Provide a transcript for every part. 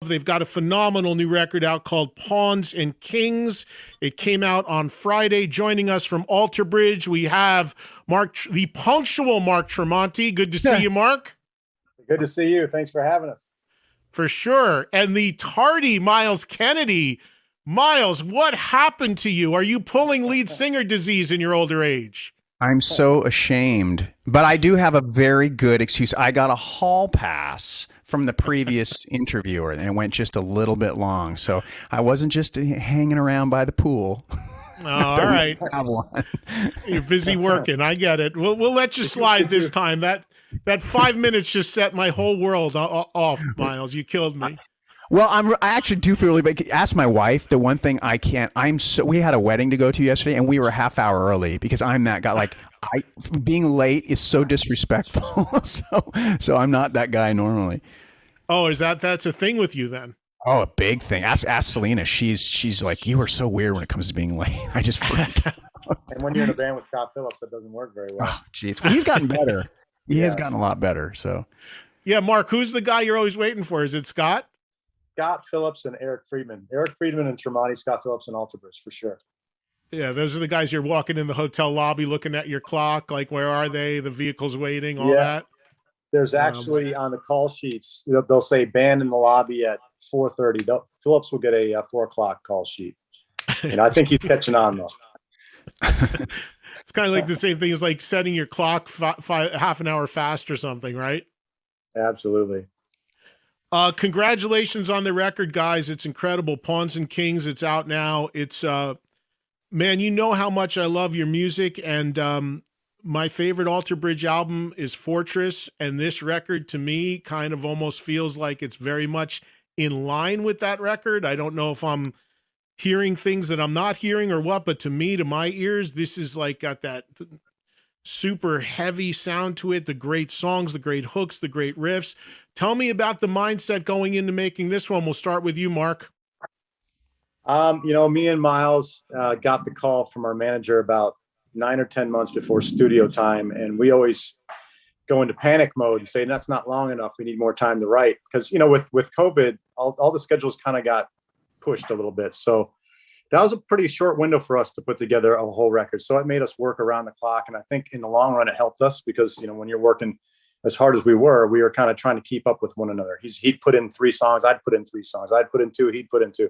They've got a phenomenal new record out called Pawns and Kings. It came out on Friday. Joining us from Alter Bridge, we have the punctual Mark Tremonti. Good to see you, Mark. Good to see you. Thanks for having us. For sure. And the tardy Myles Kennedy. Myles, what happened to you? Are you pulling lead singer disease in your older age? I'm so ashamed, but I do have a very good excuse. I got a hall pass from the previous interviewer, and it went just a little bit long. So I wasn't just hanging around by the pool. Oh, all right. You're busy working. I get it. We'll let you slide this time. That 5 minutes just set my whole world off, Myles. You killed me. Well, I actually do feel really bad. Ask my wife. The one thing I can't. We had a wedding to go to yesterday, and we were a half hour early because I'm that guy. Like, being late is so disrespectful. so I'm not that guy normally. Oh, that's a thing with you then? Oh, a big thing. Ask Selena. She's like, you are so weird when it comes to being late. I just freak out. And when you're in a band with Scott Phillips, that doesn't work very well. Oh, geez. Well, he's gotten better. He has gotten a lot better. So, yeah, Mark, who's the guy you're always waiting for? Is it Scott? Scott Phillips and Eric Friedman. Eric Friedman and Tremonti, Scott Phillips and Alter Bridge, for sure. Yeah, those are the guys you're walking in the hotel lobby looking at your clock, like, where are they? The vehicle's waiting, all that. There's actually on the call sheets, they'll say band in the lobby at 4:30. Phillips will get a 4 o'clock call sheet. And I think he's catching on, though. It's kind of like the same thing as like setting your clock half an hour fast or something, right? Absolutely. Congratulations on the record, guys. It's incredible. Pawns and Kings, it's out now. It's man, you know how much I love your music, and my favorite Alter Bridge album is Fortress, and this record to me kind of almost feels like it's very much in line with that record. I don't know if I'm hearing things that I'm not hearing or what, but to me, to my ears, this is like got that super heavy sound to it, the great songs, the great hooks, the great riffs. Tell me about the mindset going into making this one. We'll start with you, Mark. Me and Myles got the call from our manager about 9 or 10 months before studio time. And we always go into panic mode and say, that's not long enough. We need more time to write. Because, with COVID, all the schedules kind of got pushed a little bit. So that was a pretty short window for us to put together a whole record. So it made us work around the clock. And I think in the long run, it helped us because, when you're working as hard as we were kind of trying to keep up with one another. He'd put in 3 songs. I'd put in 3 songs. I'd put in 2. He'd put in 2.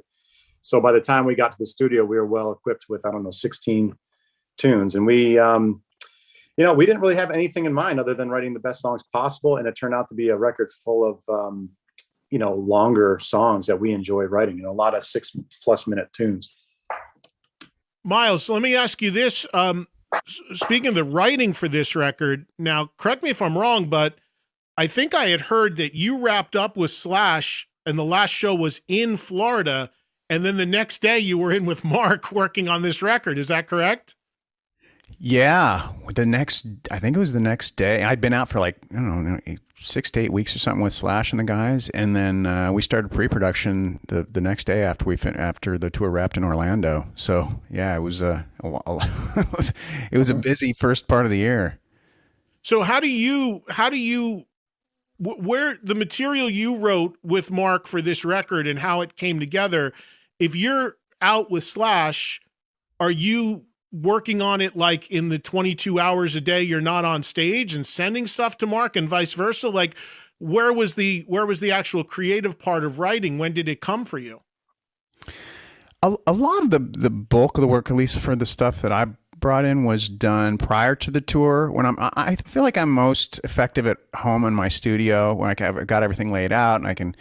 So by the time we got to the studio, we were well equipped with, 16 tunes. And we didn't really have anything in mind other than writing the best songs possible. And it turned out to be a record full of, longer songs that we enjoy writing, a lot of 6+ minute tunes. Myles, let me ask you this. Speaking of the writing for this record, now correct me if I'm wrong, but I think I had heard that you wrapped up with Slash and the last show was in Florida. And then the next day you were in with Mark working on this record. Is that correct? Yeah. I think it was the next day. I'd been out for 6 to 8 weeks or something with Slash and the guys. And then we started pre-production the next day after the tour wrapped in Orlando. So yeah, it was it was a busy first part of the year. So how do you where the material you wrote with Mark for this record and how it came together, if you're out with Slash, are you working on it like in the 22 hours a day you're not on stage and sending stuff to Mark and vice versa? Like where was the actual creative part of writing? When did it come for you? A lot of the bulk of the work, at least for the stuff that I brought in, was done prior to the tour. When I feel like I'm most effective at home in my studio when I've got everything laid out and I can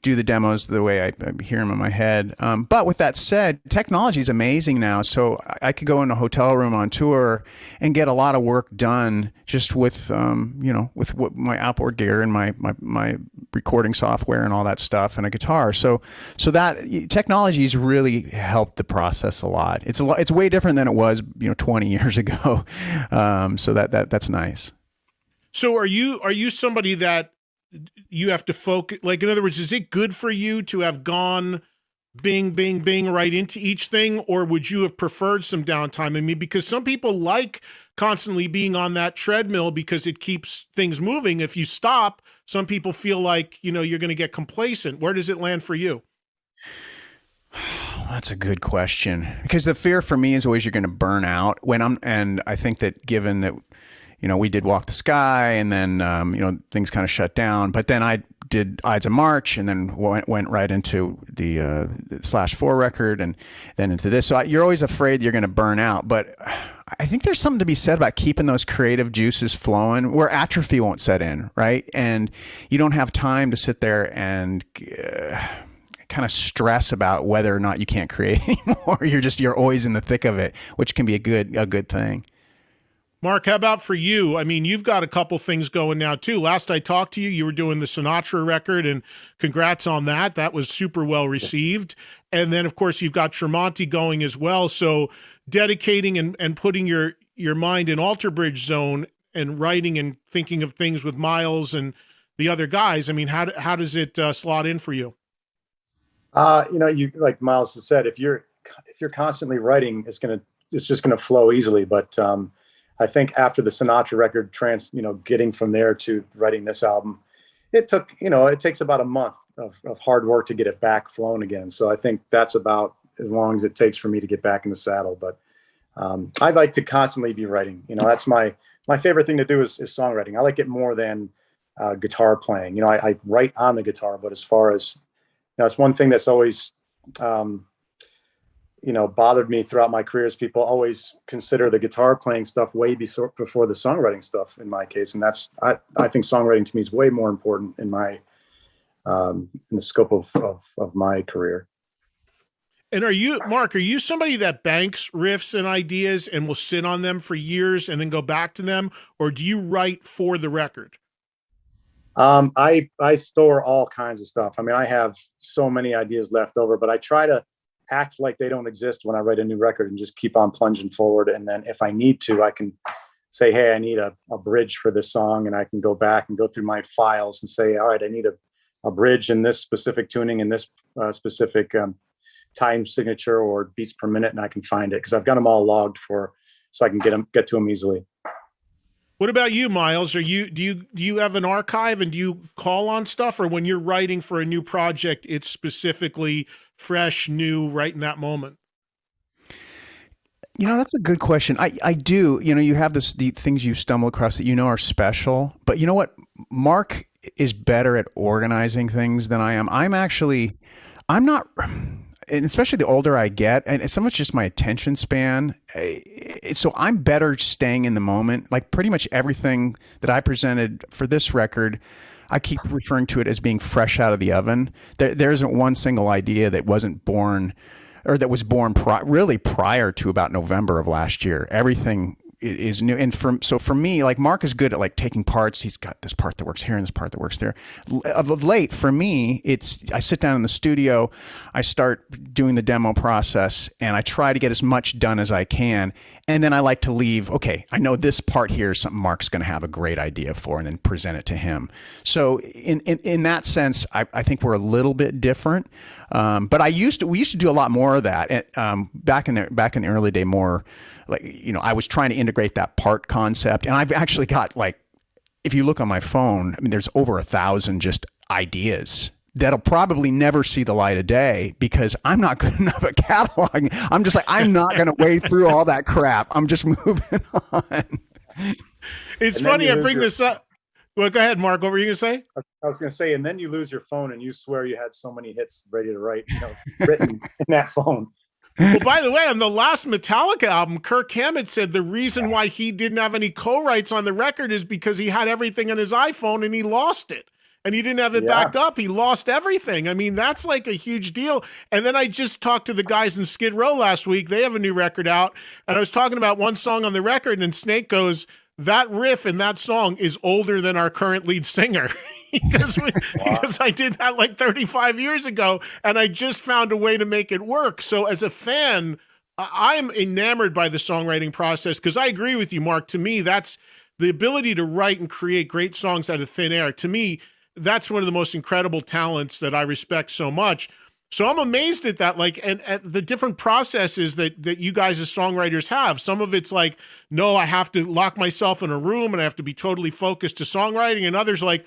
do the demos the way I hear them in my head. But with that said, technology is amazing now. So I could go in a hotel room on tour and get a lot of work done just with, with what my outboard gear and my recording software and all that stuff and a guitar. So that technology has really helped the process a lot. It's way different than it was, 20 years ago. So that's nice. So are you somebody that you have to focus, like, in other words, is it good for you to have gone bing, bing, bing right into each thing? Or would you have preferred some downtime? I mean, because some people like constantly being on that treadmill because it keeps things moving. If you stop, some people feel like, you're going to get complacent. Where does it land for you? That's a good question, because the fear for me is always you're going to burn out and I think that given that, we did Walk the Sky and then, things kind of shut down, but then I did Ides of March and then went right into the /4 record and then into this. So you're always afraid you're going to burn out, but I think there's something to be said about keeping those creative juices flowing where atrophy won't set in, right? And you don't have time to sit there and kind of stress about whether or not you can't create anymore. You're always in the thick of it, which can be a good thing. Mark, how about for you? I mean, you've got a couple things going now too. Last I talked to you, you were doing the Sinatra record, and congrats on that. That was super well received. And then, of course, you've got Tremonti going as well. So dedicating and putting your mind in Alter Bridge zone and writing and thinking of things with Myles and the other guys. I mean, how does it slot in for you? You like Myles has said, if you're constantly writing, it's just gonna flow easily. But I think after the Sinatra record, getting from there to writing this album, it takes about a month of hard work to get it back flowing again. So I think that's about as long as it takes for me to get back in the saddle. But I like to constantly be writing. That's my favorite thing to do is songwriting. I like it more than guitar playing. I write on the guitar, but as far as it's one thing that's always, bothered me throughout my career is people always consider the guitar playing stuff way before the songwriting stuff in my case. And I think songwriting to me is way more important in the scope of my career. And Mark, are you somebody that banks riffs and ideas and will sit on them for years and then go back to them? Or do you write for the record? I store all kinds of stuff. I mean, I have so many ideas left over, but I try to act like they don't exist when I write a new record and just keep on plunging forward. And then if I need to, I can say, hey, I need a bridge for this song. And I can go back and go through my files and say, all right, I need a bridge in this specific tuning in this specific time signature or beats per minute. And I can find it because I've got them all logged so I can get to them easily. What about you, Myles? Do you have an archive and do you call on stuff, or when you're writing for a new project, it's specifically fresh, new, right in that moment? That's a good question. I do. You have the things you stumble across that are special. But you know what? Mark is better at organizing things than I am. I'm not, and especially the older I get, and it's so much just my attention span. So I'm better staying in the moment. Like pretty much everything that I presented for this record, I keep referring to it as being fresh out of the oven. There isn't one single idea that wasn't born or that was born really prior to about November of last year. Everything is new. And for me, like Mark is good at like taking parts. He's got this part that works here and this part that works there. Of late, for me, I sit down in the studio, I start doing the demo process, and I try to get as much done as I can. And then I like to leave, okay, I know this part here is something Mark's going to have a great idea for, and then present it to him. So in that sense, I think we're a little bit different. But we used to do a lot more of that. Back in the early day, more like, I was trying to integrate that part concept, and I've actually got, like, if you look on my phone, I mean, there's over 1,000 just ideas that'll probably never see the light of day because I'm not good enough at cataloging. I'm just like, I'm not going to wade through all that crap. I'm just moving on. It's funny I bring this up. Well, go ahead, Mark. What were you going to say? I was going to say, and then you lose your phone and you swear you had so many hits ready to write, written in that phone. Well, by the way, on the last Metallica album, Kirk Hammett said the reason why he didn't have any co-writes on the record is because he had everything on his iPhone and he lost it. And he didn't have it backed up. He lost everything. I mean, that's like a huge deal. And then I just talked to the guys in Skid Row last week. They have a new record out. And I was talking about one song on the record, and Snake goes, that riff in that song is older than our current lead singer. because I did that like 35 years ago, and I just found a way to make it work. So as a fan, I'm enamored by the songwriting process because I agree with you, Mark. To me, that's the ability to write and create great songs out of thin air. To me, that's one of the most incredible talents that I respect so much. So I'm amazed at that, like, and at the different processes that you guys as songwriters have. Some of it's like, no, I have to lock myself in a room and I have to be totally focused to songwriting. And others like,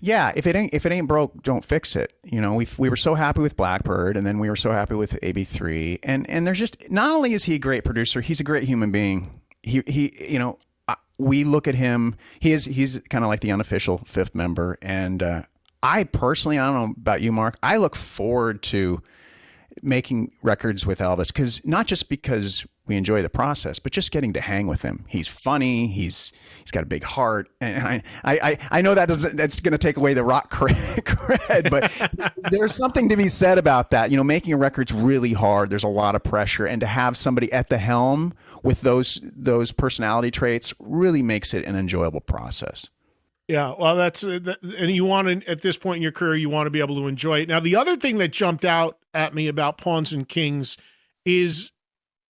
Yeah, if it ain't broke, don't fix it. You know, we were so happy with Blackbird, and then we were so happy with AB3, and there's just, not only is he a great producer, he's a great human being. He you know, we look at him. He's kind of like the unofficial fifth member, and I personally, I don't know about you, Mark, I look forward to making records with Elvis, because not just because we enjoy the process, but just getting to hang with him. He's funny. He's got a big heart, and I know that's going to take away the rock cred, but there's something to be said about that. You know, making a record's really hard. There's a lot of pressure, and to have somebody at the helm with those personality traits really makes it an enjoyable process. Yeah, well, and you want to, at this point in your career, you want to be able to enjoy it. Now, the other thing that jumped out at me about Pawns and Kings is,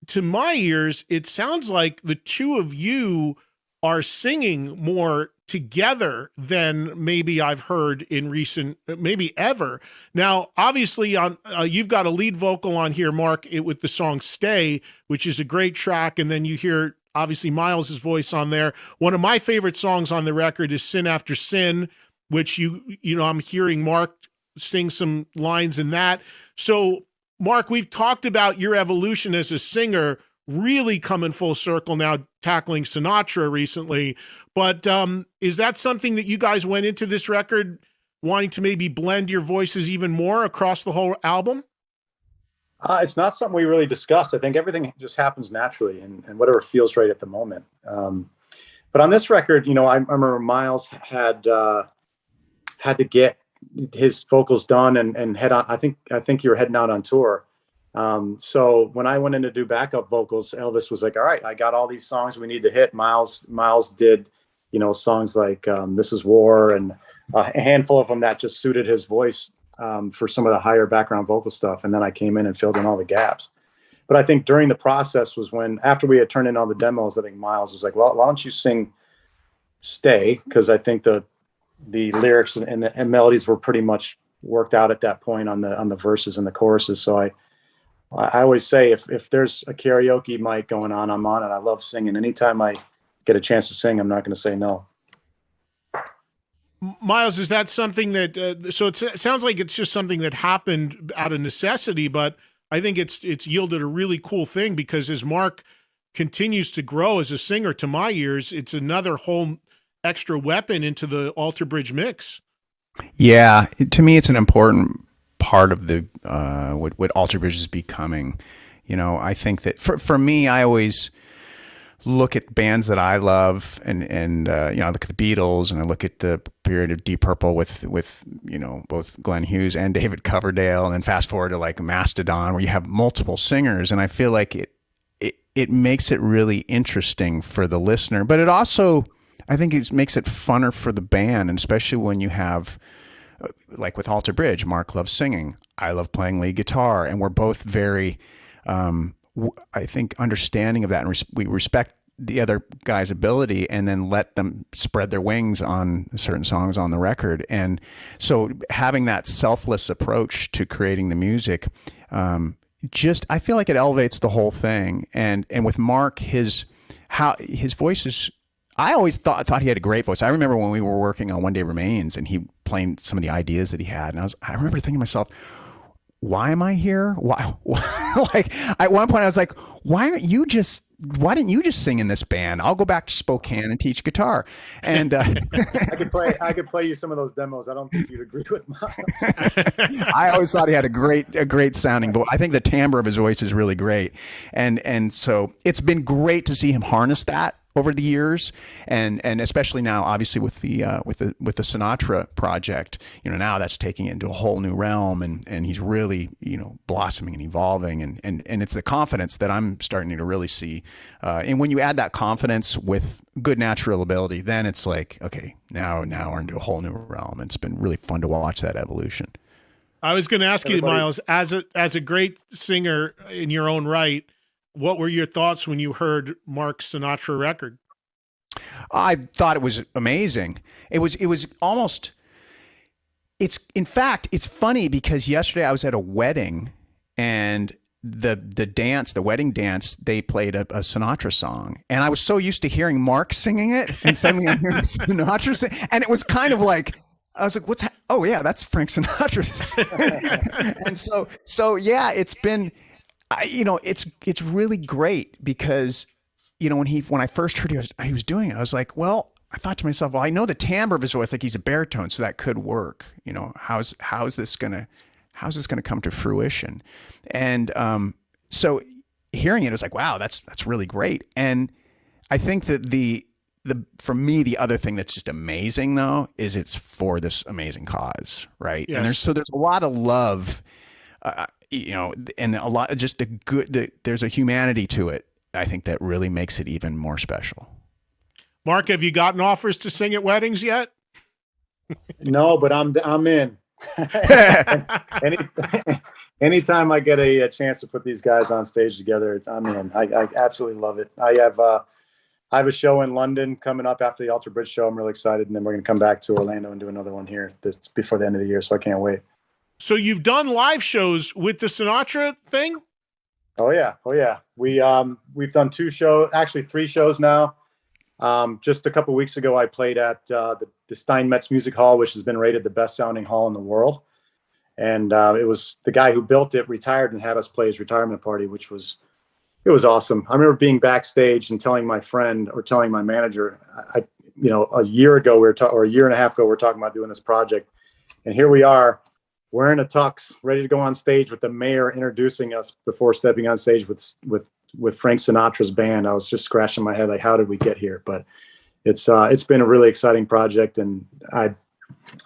to my ears, it sounds like the two of you are singing more together than maybe I've heard in recent, maybe ever. Now, obviously, on you've got a lead vocal on here, Mark, with the song "Stay," which is a great track, and then you hear obviously Myles' voice on there. One of my favorite songs on the record is "Sin After Sin," which you know I'm hearing Mark sing some lines in that. So, Mark, we've talked about your evolution as a singer, really coming full circle now, tackling Sinatra recently. But is that something that you guys went into this record wanting to maybe blend your voices even more across the whole album? It's not something we really discussed. I think everything just happens naturally and whatever feels right at the moment. But on this record, you know, I remember Myles had to get his vocals done and head on. I think you were heading out on tour. So when I went in to do backup vocals, Elvis was like, "All right, I got all these songs we need to hit." Myles did, you know, songs like "This Is War" and a handful of them that just suited his voice for some of the higher background vocal stuff. And then I came in and filled in all the gaps. But I think during the process was when, after we had turned in all the demos, I think Myles was like, "Well, why don't you sing Stay?" Because I think the lyrics and the melodies were pretty much worked out at that point on the verses and the choruses. So I always say, if there's a karaoke mic going on, I'm on it. I love singing. Anytime I get a chance to sing, I'm not going to say no. Myles, is that something that, so it sounds like it's just something that happened out of necessity, but I think it's yielded a really cool thing, because as Mark continues to grow as a singer, to my ears, it's another whole extra weapon into the Alter Bridge mix. Yeah, to me, it's an important part of the what Alter Bridge is becoming. You know, I think that for me, I always look at bands that I love, and you know, I look at the Beatles, and I look at the period of Deep Purple with you know, both Glenn Hughes and David Coverdale, and then fast forward to like Mastodon, where you have multiple singers, and I feel like it makes it really interesting for the listener, but it also, I think, it makes it funner for the band, and especially when you have, like with Alter Bridge, Mark loves singing, I love playing lead guitar, and we're both very, I think, understanding of that, and we respect the other guy's ability, and then let them spread their wings on certain songs on the record. And so having that selfless approach to creating the music, I feel like it elevates the whole thing. And with Mark, his voice is, I always thought he had a great voice. I remember when we were working on One Day Remains, and he playing some of the ideas that he had, and I remember thinking to myself, why am I here? Why? Like, at one point I was like, why didn't you just sing in this band? I'll go back to Spokane and teach guitar. And I could play you some of those demos. I don't think you'd agree with Myles. I always thought he had a great sounding voice. I think the timbre of his voice is really great. And so it's been great to see him harness that over the years, and especially now, obviously with the Sinatra project, you know, now that's taking it into a whole new realm, and he's really, you know, blossoming and evolving, and it's the confidence that I'm starting to really see, and when you add that confidence with good natural ability, then it's like, okay, now we're into a whole new realm, and it's been really fun to watch that evolution. I was going to ask you, Myles, as a great singer in your own right, what were your thoughts when you heard Mark's Sinatra record? I thought it was amazing. It was almost, in fact, it's funny because yesterday I was at a wedding, and the wedding dance, they played a Sinatra song, and I was so used to hearing Mark singing it, and suddenly I'm hearing Sinatra sing, and it was kind of like, I was like, oh yeah, that's Frank Sinatra's. And so yeah, it's been, it's really great because, when I first heard he was doing it, I was like, well, I thought to myself, well, I know the timbre of his voice, like he's a baritone, so that could work. How's this gonna come to fruition? And so hearing it was like, wow, that's really great. And I think that for me, the other thing that's just amazing though is it's for this amazing cause, right? Yes. And there's a lot of love, and a lot of just there's a humanity to it. I think that really makes it even more special. Mark, have you gotten offers to sing at weddings yet? No, but I'm in. Anytime I get a chance to put these guys on stage together, I'm in. I absolutely love it. I have a show in London coming up after the Alter Bridge show. I'm really excited, and then we're going to come back to Orlando and do another one here before the end of the year. So I can't wait. So you've done live shows with the Sinatra thing? Oh yeah. We've done 2 shows, actually 3 shows now. Just a couple of weeks ago, I played at the Steinmetz Music Hall, which has been rated the best sounding hall in the world. And it was the guy who built it retired and had us play his retirement party, which was awesome. I remember being backstage and telling my friend or telling my manager, a year ago or a year and a half ago, we were talking about doing this project, and here we are, wearing a tux, ready to go on stage with the mayor introducing us before stepping on stage with Frank Sinatra's band. I was just scratching my head, like, how did we get here? But it's been a really exciting project, and I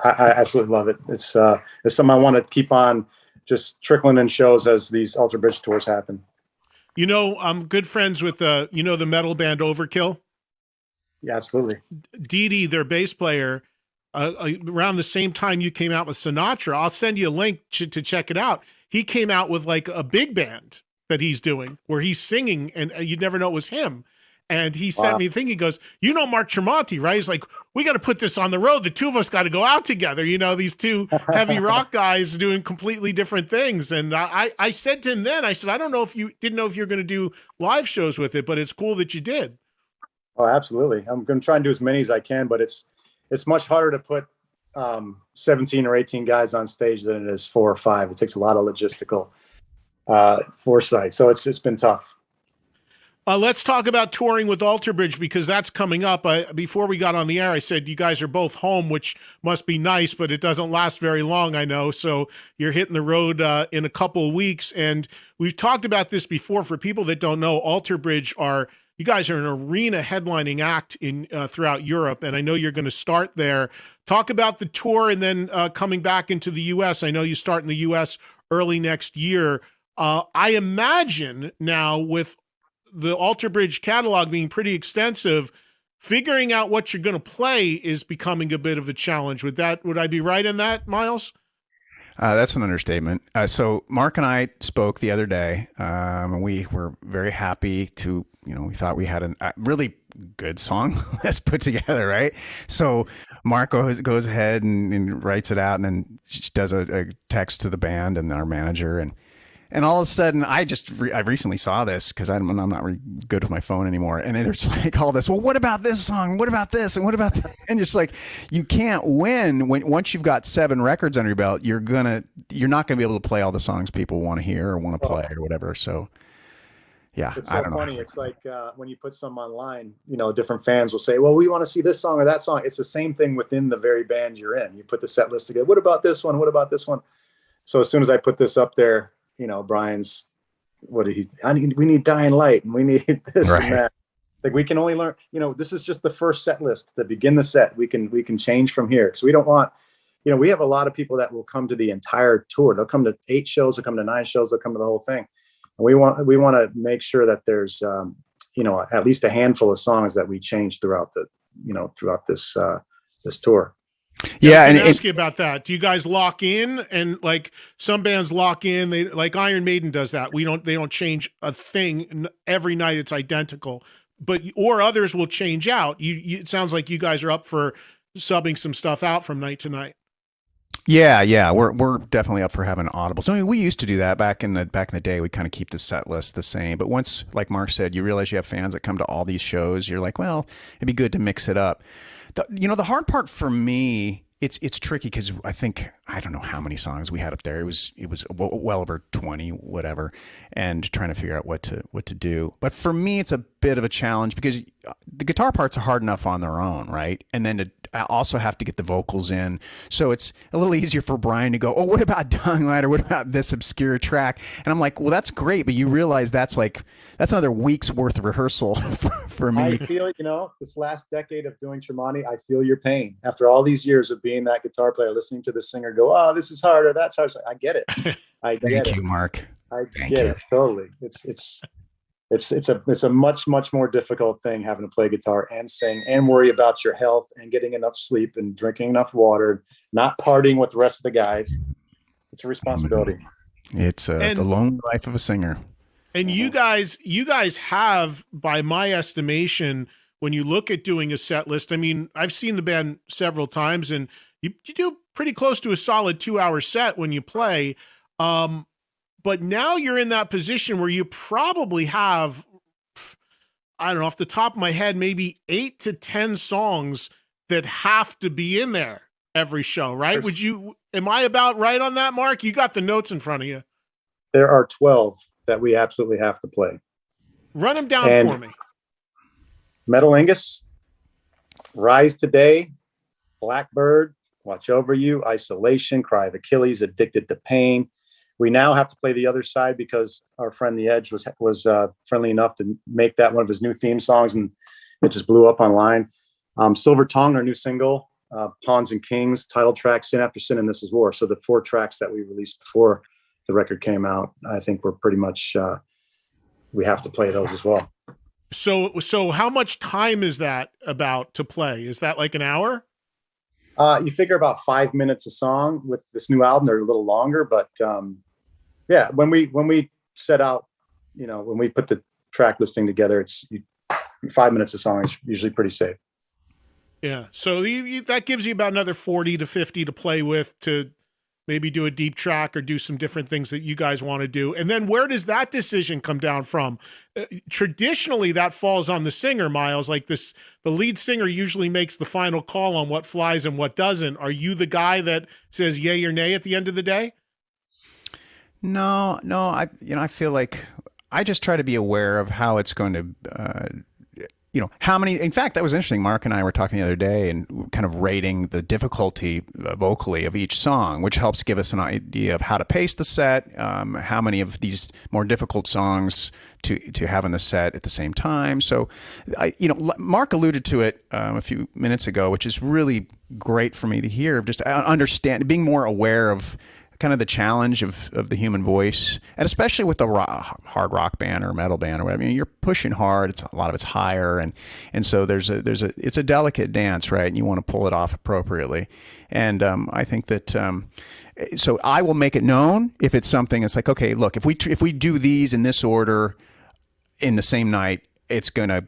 absolutely love it. It's something I want to keep on just trickling in shows as these Alter Bridge tours happen. I'm good friends with the metal band Overkill. Yeah, absolutely. Dee Dee, their bass player, around the same time you came out with Sinatra, I'll send you a link to check it out. He came out with like a big band that he's doing where he's singing, and you'd never know it was him. And he sent me a thing. He goes, Mark Tremonti, right? He's like, we got to put this on the road. The two of us got to go out together. These two heavy rock guys doing completely different things. And I said to him then, I said, I don't know if you didn't know if you're going to do live shows with it, but it's cool that you did. Oh, absolutely. I'm going to try and do as many as I can, but it's much harder to put 17 or 18 guys on stage than it is 4 or 5. It takes a lot of logistical foresight. So it's been tough. Let's talk about touring with Alter Bridge, because that's coming up. Before we got on the air, I said you guys are both home, which must be nice, but it doesn't last very long, I know. So you're hitting the road in a couple of weeks. And we've talked about this before. For people that don't know, Alter Bridge you guys are an arena headlining act in throughout Europe, and I know you're going to start there. Talk about the tour and then coming back into the U.S. I know you start in the U.S. early next year. I imagine now with the Alter Bridge catalog being pretty extensive, figuring out what you're going to play is becoming a bit of a challenge. Would I be right in that, Myles? That's an understatement. So Mark and I spoke the other day. We were very happy to, we thought we had a really good song list put together, right? So Mark goes ahead and writes it out, and then just does a text to the band and our manager, and all of a sudden, I recently saw this because I'm not really good with my phone anymore. And there's like all this, well, what about this song? What about this? And what about that? And just like, you can't win once you've got 7 records under your belt, you're not gonna be able to play all the songs people want to hear or want to play or whatever. So yeah, it's so funny. It's like when you put some online, different fans will say, well, we want to see this song or that song. It's the same thing within the very band you're in. You put the set list together. What about this one? What about this one? So as soon as I put this up there, Brian's, we need Dying Light, and we need this and that. Like, we can only learn, this is just the first set list to begin the set. We can change from here. Because we don't want, we have a lot of people that will come to the entire tour. They'll come to 8 shows, they'll come to 9 shows, they'll come to the whole thing. And we want to make sure that there's, at least a handful of songs that we change throughout this tour. Yeah, and ask you about that. Do you guys lock in? And like some bands lock in, they like Iron Maiden does that. They don't change a thing every night. It's identical, or others will change out. It sounds like you guys are up for subbing some stuff out from night to night. Yeah, we're definitely up for having audibles. I mean, we used to do that back in the day. We kind of keep the set list the same. But once, like Mark said, you realize you have fans that come to all these shows. You're like, well, it'd be good to mix it up. The hard part for me it's tricky because I don't know how many songs we had up there. It was well over 20, whatever, and trying to figure out what to do. But for me, it's a bit of a challenge because the guitar parts are hard enough on their own, right? And then I also have to get the vocals in, so it's a little easier for Brian to go, oh, what about Dying Light, or what about this obscure track? And I'm like, well, that's great, but you realize that's another week's worth of rehearsal for me. I feel, this last decade of doing Tremonti, I feel your pain. After all these years of being that guitar player, listening to the singer go, oh, this is hard, or that's hard. I get it. I get it. Thank you, Mark. I get it totally. It's a much, much more difficult thing having to play guitar and sing and worry about your health and getting enough sleep and drinking enough water, not partying with the rest of the guys. It's a responsibility. It's the lone life of a singer. And you guys have, by my estimation, when you look at doing a set list, I mean, I've seen the band several times, and you do pretty close to a solid 2-hour set when you play. But now you're in that position where you probably have, I don't know, off the top of my head, maybe 8 to 10 songs that have to be in there every show, right? Am I about right on that, Mark? You got the notes in front of you. There are 12 that we absolutely have to play. Run them down for me. Metalingus, Rise Today, Blackbird, Watch Over You, Isolation, Cry of Achilles, Addicted to Pain. We now have to play the other side because our friend The Edge was friendly enough to make that one of his new theme songs, and it just blew up online. Silver Tongue, our new single, Pawns and Kings, title track, Sin After Sin, and This Is War. So the 4 tracks that we released before the record came out, I think we're pretty much, we have to play those as well. So how much time is that about to play? Is that like an hour? You figure about 5 minutes a song. With this new album, they're a little longer, but yeah, when we set out, when we put the track listing together, it's 5 minutes a song is usually pretty safe. Yeah. So that gives you about another 40 to 50 to play with, to maybe do a deep track or do some different things that you guys want to do. And then where does that decision come down from? Traditionally, that falls on the singer, Myles. Like the lead singer usually makes the final call on what flies and what doesn't. Are you the guy that says yay or nay at the end of the day? No. I feel like I just try to be aware of how it's going to, how many, in fact, that was interesting. Mark and I were talking the other day and kind of rating the difficulty vocally of each song, which helps give us an idea of how to pace the set, how many of these more difficult songs to have in the set at the same time. So, Mark alluded to it a few minutes ago, which is really great for me to hear, just understand, being more aware of kind of the challenge of the human voice, and especially with the hard rock band or metal band or whatever. You're pushing hard. A lot of it's higher, and so it's a delicate dance, right? And you want to pull it off appropriately. And I think that so I will make it known if it's something. It's like, okay, look, if we do these in this order in the same night, it's gonna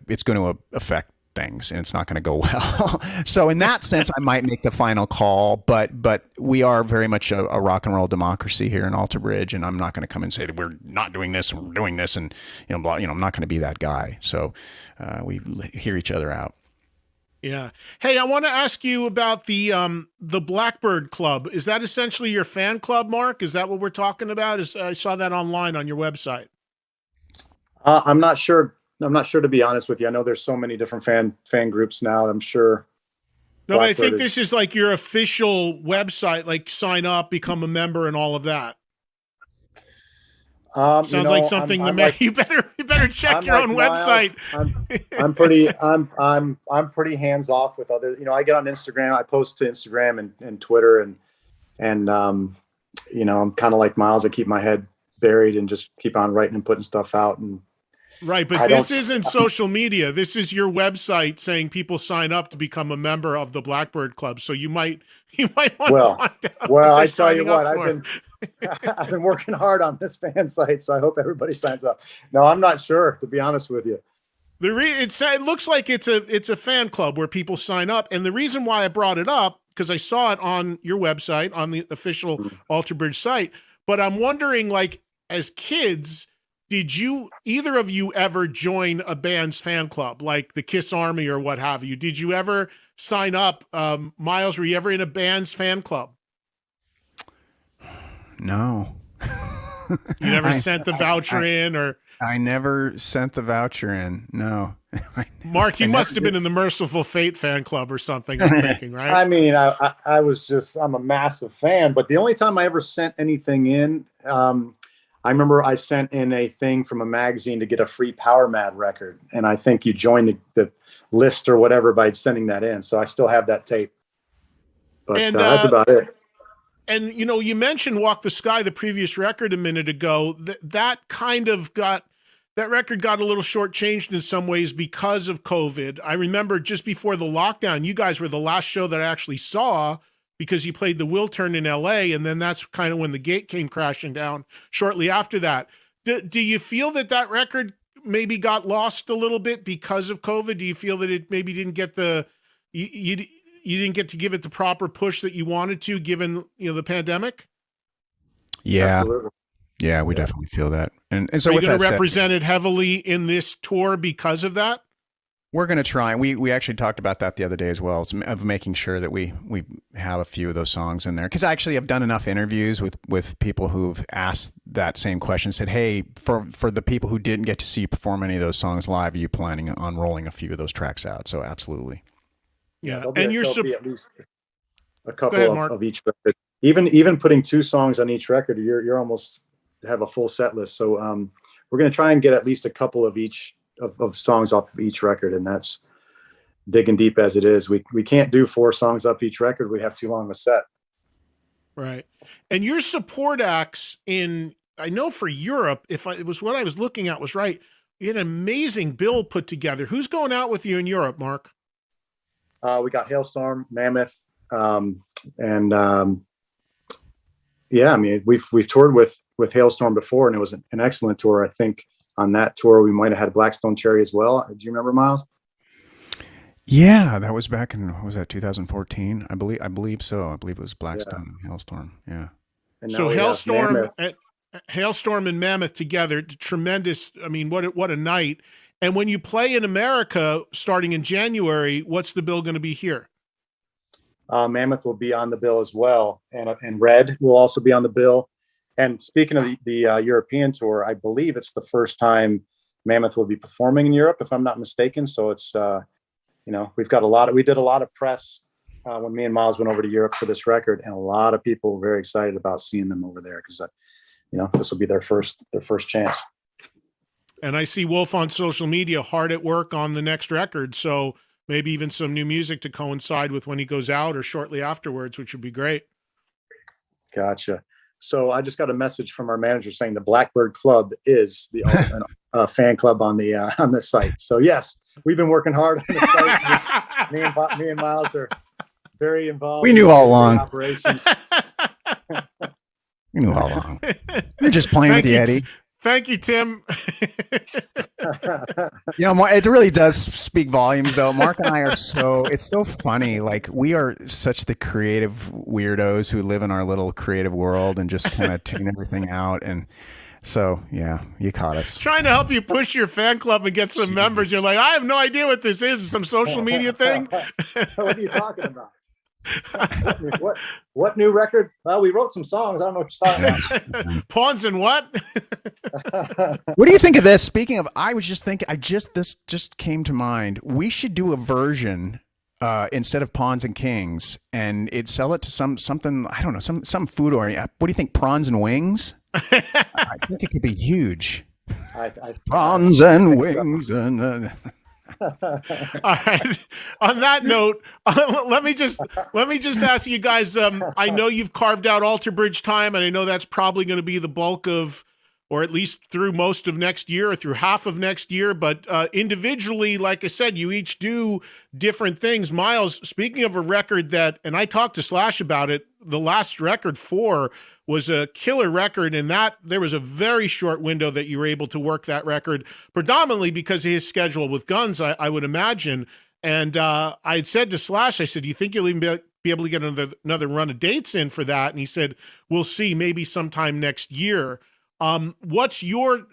affect things, and it's not going to go well. So in that sense, I might make the final call, but we are very much a rock and roll democracy here in Alter Bridge, and I'm not going to come and say that we're not doing this and we're doing this, and I'm not going to be that guy. So we hear each other out. Yeah. Hey, I want to ask you about the Blackbird Club. Is that essentially your fan club, Mark? Is that what we're talking about? I saw that online on your website. I'm not sure. I'm not sure, to be honest with you. I know there's so many different fan groups now. I'm sure. No, I think this is like your official website, like sign up, become a member, and all of that. Sounds like something you better check your own website. I'm pretty hands off with other. I get on Instagram. I post to Instagram and Twitter, and I'm kind of like Myles. I keep my head buried and just keep on writing and putting stuff out. And right, but this isn't social media. This is your website saying people sign up to become a member of the Blackbird Club. So you might want to find out. Well, I tell you what, I've been working hard on this fan site, so I hope everybody signs up. No, I'm not sure, to be honest with you. It looks like it's a fan club where people sign up, and the reason why I brought it up, because I saw it on your website, on the official Alter Bridge site, but I'm wondering, like, as kids, did either of you ever join a band's fan club, like the Kiss Army or what have you? Did you ever sign up. Myles, were you ever in a band's fan club? No. You never sent the voucher in, or I never sent the voucher in. No. Mark, you must have been in the Merciful Fate fan club or something, I'm thinking, right? I mean, I was just, I'm a massive fan, but the only time I ever sent anything in, I remember I sent in a thing from a magazine to get a free Power Mad record. And I think you joined the list or whatever by sending that in. So I still have that tape, but that's about it. And, you know, you mentioned Walk the Sky, the previous record, a minute ago. That record got a little shortchanged in some ways because of COVID. I remember just before the lockdown, you guys were the last show that I actually saw because you played the Will Turn in LA. And then that's kind of when the gate came crashing down shortly after that. Do you feel that record maybe got lost a little bit because of COVID? Do you feel that it maybe didn't get you didn't get to give it the proper push that you wanted to, given, you know, the pandemic? Yeah. Absolutely. Yeah, we definitely feel that. And so are you with going to that represent it heavily in this tour because of that? We're going to try. We actually talked about that the other day as well, of making sure that we have a few of those songs in there. Because I actually have done enough interviews with people who've asked that same question, said, hey, for the people who didn't get to see you perform any of those songs live, are you planning on rolling a few of those tracks out? So absolutely. Yeah, and there'll be at least a couple ahead, of each record. Even putting 2 songs on each record, you're almost have a full set list. So we're going to try and get at least a couple of each of songs off of each record, and that's digging deep as it is. We can't do 4 songs up each record. We have too long a set. Right. And your support acts I know for Europe, it was what I was looking at was right, you had an amazing bill put together. Who's going out with you in Europe, Mark? We got Hailstorm, Mammoth, and yeah, I mean, we've toured with Hailstorm before, and it was an excellent tour. I think on that tour we might have had Blackstone Cherry as well. Do you remember, Myles? Yeah, that was back in, what was that, 2014? I believe so. I believe it was Blackstone and Hailstorm. Yeah. And so Hailstorm and Mammoth together, tremendous. I mean, what a night. And when you play in America starting in January, what's the bill going to be here? Mammoth will be on the bill as well, and Red will also be on the bill. And speaking of the European tour, I believe it's the first time Mammoth will be performing in Europe, if I'm not mistaken. So it's we did a lot of press when me and Myles went over to Europe for this record, and a lot of people were very excited about seeing them over there because this will be their first chance. And I see Wolf on social media hard at work on the next record. So maybe even some new music to coincide with when he goes out or shortly afterwards, which would be great. Gotcha. So I just got a message from our manager saying the Blackbird Club is the fan club on the site. So yes, we've been working hard on the site. me and Myles are very involved. We knew all along. Operations. We knew all along. You're just playing with the Eddie. Thank you, Tim. It really does speak volumes, though. Mark and I it's so funny. Like, we are such the creative weirdos who live in our little creative world and just kind of tune everything out. And so, yeah, you caught us. Trying to help you push your fan club and get some members. You're like, I have no idea what this is. Some social media thing? What are you talking about? What new record? Well, we wrote some songs. I don't know what you're talking about. Pawns and what? What do you think of this? Speaking of, I was just thinking, this just came to mind. We should do a version instead of Pawns and Kings, and sell it to something, I don't know, some food or what do you think? Prawns and wings? I think it could be huge. Prawns and wings and. All right. On that note, let me just ask you guys. I know you've carved out Alter Bridge time, and I know that's probably going to be the bulk of, or at least through most of next year, or through half of next year. But individually, like I said, you each do different things. Myles, speaking of a record and I talked to Slash about it, the last record 4 was a killer record, and that there was a very short window that you were able to work that record, predominantly because of his schedule with Guns, I would imagine. And I had said to Slash, I said, do you think you'll even be able to get another run of dates in for that? And he said, we'll see, maybe sometime next year. What's your,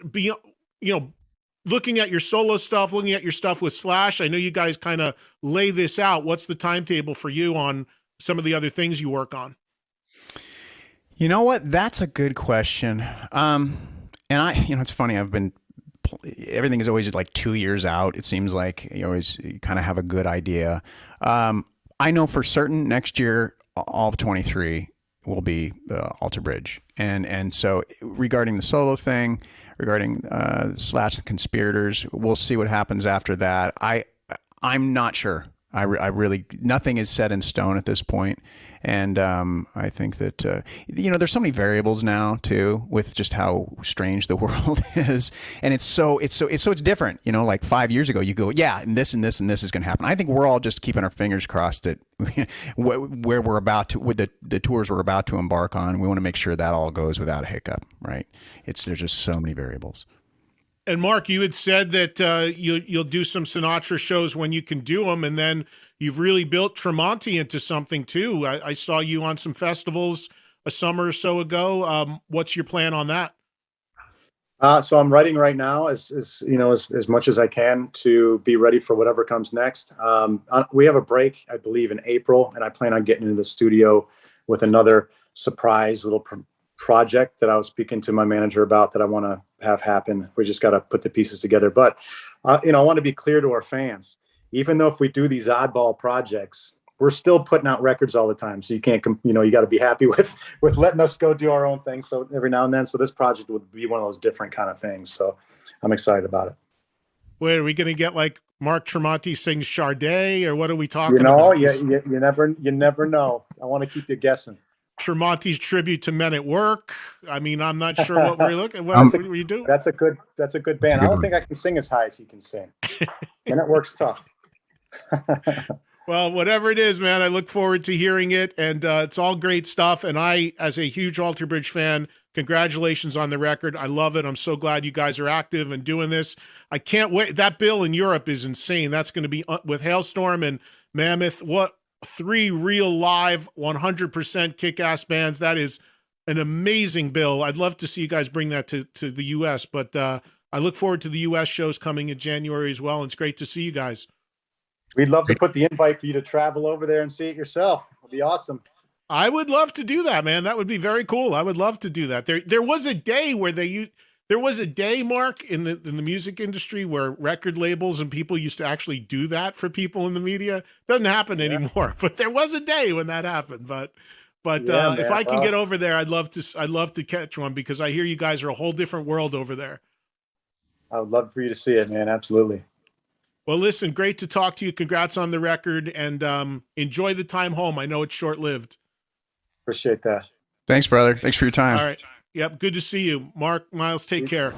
looking at your solo stuff, looking at your stuff with Slash, I know you guys kind of lay this out. What's the timetable for you on some of the other things you work on? You know what? That's a good question. And it's funny. Everything is always like 2 years out. It seems like you kind of have a good idea. I know for certain next year, all of 23 will be Alter Bridge. And so regarding the solo thing, regarding Slash the Conspirators, we'll see what happens after that. I'm not sure. I really, nothing is set in stone at this point. And I think that, there's so many variables now too, with just how strange the world is. And it's different, like 5 years ago, you go, yeah, and this and this and this is going to happen. I think we're all just keeping our fingers crossed that where we're about to, with the tours we're about to embark on, we want to make sure that all goes without a hiccup, right? There's just so many variables. And Mark, you had said that you'll do some Sinatra shows when you can do them, and then you've really built Tremonti into something too. I saw you on some festivals a summer or so ago. What's your plan on that? So I'm writing right now as much as I can to be ready for whatever comes next. We have a break, I believe, in April, and I plan on getting into the studio with another surprise little project that I was speaking to my manager about that I want to have happen. We just got to put the pieces together. But, I want to be clear to our fans, even though if we do these oddball projects, we're still putting out records all the time. So you can't, you got to be happy with letting us go do our own thing. So every now and then, so this project would be one of those different kind of things. So I'm excited about it. Wait, are we going to get like Mark Tremonti sings Sade, or what are we talking about? You never know. I want to keep you guessing. Tremonti's tribute to Men at Work. I mean, I'm not sure what we're looking. What were you doing? That's a good band. I don't think I can sing as high as he can sing. Men at Work's tough. Well, whatever it is, man, I look forward to hearing it, and it's all great stuff. And I, as a huge Alter Bridge fan, congratulations on the record. I love it. I'm so glad you guys are active and doing this. I can't wait. That bill in Europe is insane. That's going to be with Hailstorm and Mammoth. What? 3 real live 100% kick-ass bands. That is an amazing bill. I'd love to see you guys bring that to the U.S., but I look forward to the U.S. shows coming in January as well, and it's great to see you guys. We'd love to put the invite for you to travel over there and see it yourself. It'd be awesome. I would love to do that, man. That would be very cool. I would love to do that. There was a day where there was a day, Mark, in the music industry where record labels and people used to actually do that for people in the media. Doesn't happen anymore, but there was a day when that happened. But if I can get over there, I'd love to catch one, because I hear you guys are a whole different world over there. I would love for you to see it, man. Absolutely. Well, listen, great to talk to you. Congrats on the record, and enjoy the time home. I know it's short-lived. Appreciate that. Thanks, brother. Thanks for your time. All right. Yep. Good to see you. Mark, Myles, take care.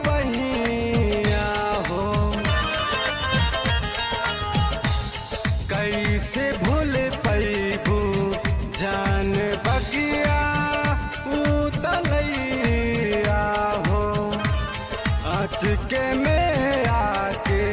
बहिया हो कैसे भूल पैबू जान बगिया उतलैया हो अचके में आके